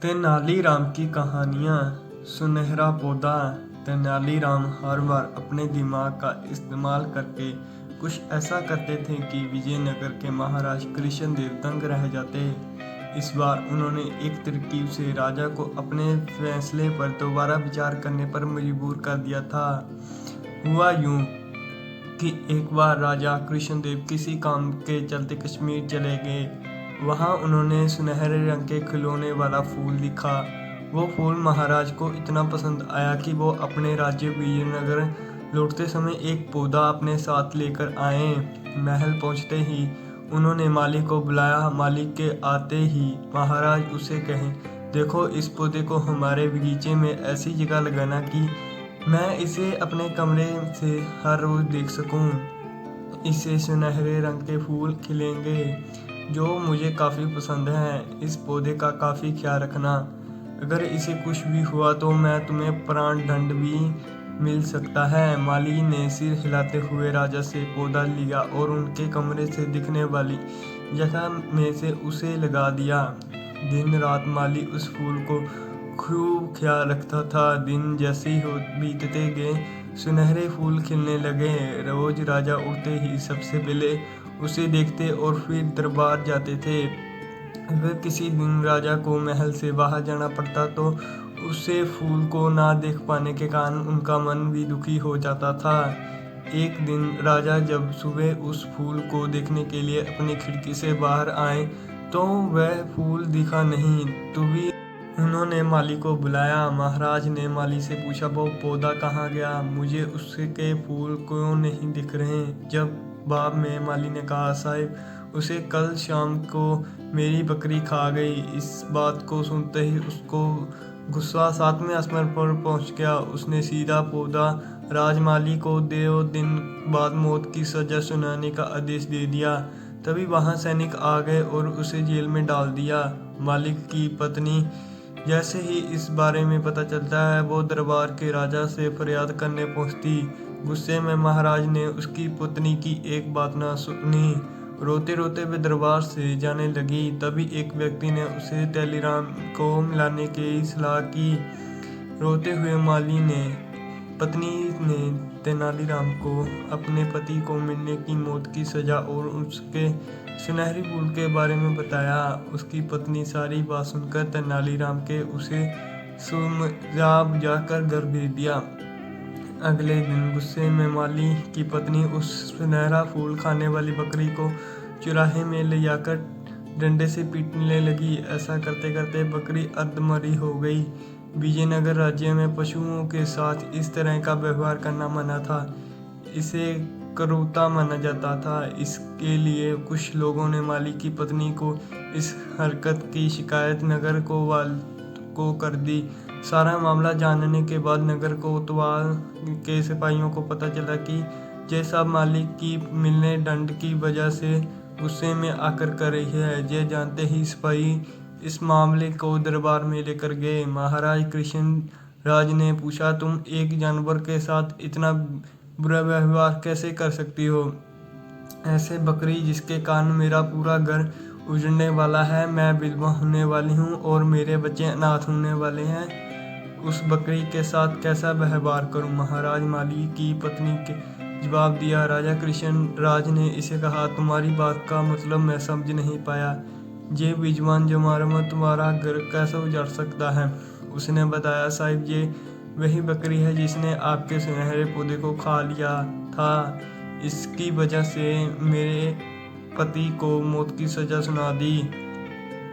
तेनालीराम की कहानियाँ। सुनहरा पौधा। तेनालीराम हर बार अपने दिमाग का इस्तेमाल करके कुछ ऐसा करते थे कि विजयनगर के महाराज कृष्णदेव दंग रह जाते। इस बार उन्होंने एक तरकीब से राजा को अपने फैसले पर दोबारा विचार करने पर मजबूर कर दिया था। हुआ यूं कि एक बार राजा कृष्णदेव किसी काम के चलते कश्मीर चले गए। वहां उन्होंने सुनहरे रंग के खिलौने वाला फूल दिखा। वो फूल महाराज को इतना पसंद आया कि वो अपने राज्य विजयनगर लौटते समय एक पौधा अपने साथ लेकर आए। महल पहुंचते ही उन्होंने माली को बुलाया। माली के आते ही महाराज उसे कहें, देखो, इस पौधे को हमारे बगीचे में ऐसी जगह लगाना कि मैं इसे अपने कमरे से हर रोज देख सकूं। इससे सुनहरे रंग के फूल खिलेंगे जो मुझे काफ़ी पसंद हैं। इस पौधे का काफ़ी ख्याल रखना। अगर इसे कुछ भी हुआ तो मैं तुम्हें प्राण दंड भी मिल सकता है। माली ने सिर हिलाते हुए राजा से पौधा लिया और उनके कमरे से दिखने वाली जगह में से उसे लगा दिया। दिन रात माली उस फूल को खूब ख्याल रखता था। दिन जैसे ही बीतते गए सुनहरे फूल खिलने लगे। रोज राजा उठते ही सबसे पहले उसे देखते और फिर दरबार जाते थे। अगर किसी दिन राजा को महल से बाहर जाना पड़ता तो उसे फूल को ना देख पाने के कारण उनका मन भी दुखी हो जाता था। एक दिन राजा जब सुबह उस फूल को देखने के लिए अपनी खिड़की से बाहर आए तो वह फूल दिखा नहीं। तभी उन्होंने माली को बुलाया। महाराज ने माली से पूछा, वो पौधा कहाँ गया? मुझे उसके फूल क्यों नहीं दिख रहे? जवाब में माली ने कहा, साहिब, उसे कल शाम को मेरी बकरी खा गई। इस बात को सुनते ही उसको गुस्सा 7वें आसमान पर पहुंच गया। उसने सीधा पौधा राजमाली को 2 दिन बाद मौत की सजा सुनाने का आदेश दे दिया। तभी वहां सैनिक आ गए और उसे जेल में डाल दिया। मालिक की पत्नी जैसे ही इस बारे में पता चलता है वो दरबार के राजा से फरियाद करने पहुंचती। गुस्से में महाराज ने उसकी पत्नी की एक बात ना सुनी। रोते रोते वे दरबार से जाने लगी। तभी एक व्यक्ति ने उसे तेलीराम को मिलाने की सलाह की। रोते हुए माली ने पत्नी ने तेनालीराम को अपने पति को मिलने की मौत की सजा और उसके सुनहरी फूल के बारे में बताया। उसकी पत्नी सारी बात सुनकर तेनालीराम के उसे समझा बुझाकर घर भेज दिया। अगले दिन गुस्से में माली की पत्नी उस सुनहरा फूल खाने वाली बकरी को चौराहे में ले जाकर डंडे से पीटने लगी। ऐसा करते करते बकरी अर्धमरी हो गई। विजयनगर राज्य में पशुओं के साथ इस तरह का व्यवहार करना मना था। इसे क्रूरता माना जाता था। इसके लिए कुछ लोगों ने माली की पत्नी को इस हरकत की शिकायत नगर को कर दी। सारा मामला जानने के बाद नगर कोतवाल के सिपाहियों को पता चला कि जैसा मालिक की मिलने दंड की वजह से गुस्से में आकर कर रही है। ये जानते ही सिपाही इस मामले को दरबार में लेकर गए। महाराज कृष्ण राज ने पूछा, तुम एक जानवर के साथ इतना बुरा व्यवहार कैसे कर सकती हो? ऐसे बकरी जिसके कारण मेरा पूरा घर उजड़ने वाला है, मैं विधवा होने वाली हूँ और मेरे बच्चे अनाथ होने वाले हैं, उस बकरी के साथ कैसा व्यवहार करूं? महाराज माली की पत्नी के जवाब दिया। राजा कृष्ण राज ने इसे कहा, तुम्हारी बात का मतलब मैं समझ नहीं पाया। ये विजवान जमारमा तुम्हारा घर कैसे उजाड़ सकता है? उसने बताया, साहिब, ये वही बकरी है जिसने आपके सुनहरे पौधे को खा लिया था। इसकी वजह से मेरे पति को मौत की सजा सुना दी।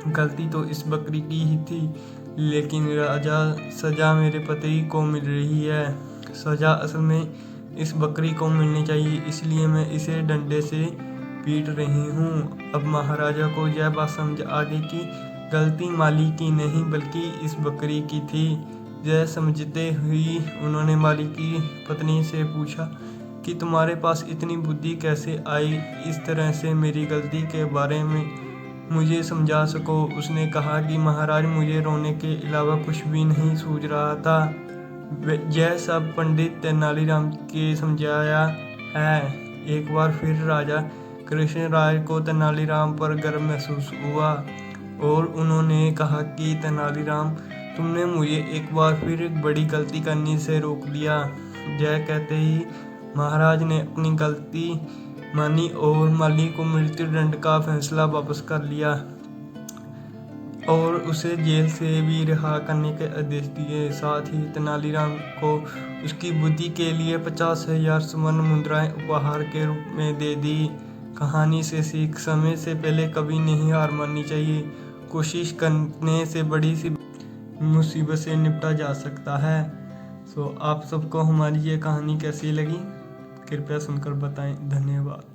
गलती तो इस बकरी की ही थी, लेकिन राजा सजा मेरे पति को मिल रही है। सजा असल में इस बकरी को मिलनी चाहिए, इसलिए मैं इसे डंडे से पीट रही हूँ। अब महाराजा को यह बात समझ आ गई कि गलती माली की नहीं बल्कि इस बकरी की थी। यह समझते हुए उन्होंने माली की पत्नी से पूछा कि तुम्हारे पास इतनी बुद्धि कैसे आई? इस तरह से मेरी गलती के बारे में मुझे समझा सको। उसने कहा कि महाराज, मुझे रोने के अलावा कुछ भी नहीं सूझ रहा था। यह सब पंडित तेनालीराम के समझाया है। एक बार फिर राजा कृष्णराज को तेनालीराम पर गर्व महसूस हुआ और उन्होंने कहा कि तेनालीराम, तुमने मुझे एक बार फिर एक बड़ी गलती करने से रोक दिया। जय कहते ही महाराज ने अपनी गलती मानी और माली को मृत्यु दंड का फैसला वापस कर लिया और उसे जेल से भी रिहा करने के आदेश दिए। साथ ही तेनालीराम को उसकी बुद्धि के लिए 50,000 स्वर्ण मुद्राएं उपहार के रूप में दे दी। कहानी से सीख, समय से पहले कभी नहीं हार माननी चाहिए। कोशिश करने से बड़ी सी मुसीबत से निपटा जा सकता है। आप सबको हमारी ये कहानी कैसी लगी कृपया सुनकर बताएं। धन्यवाद।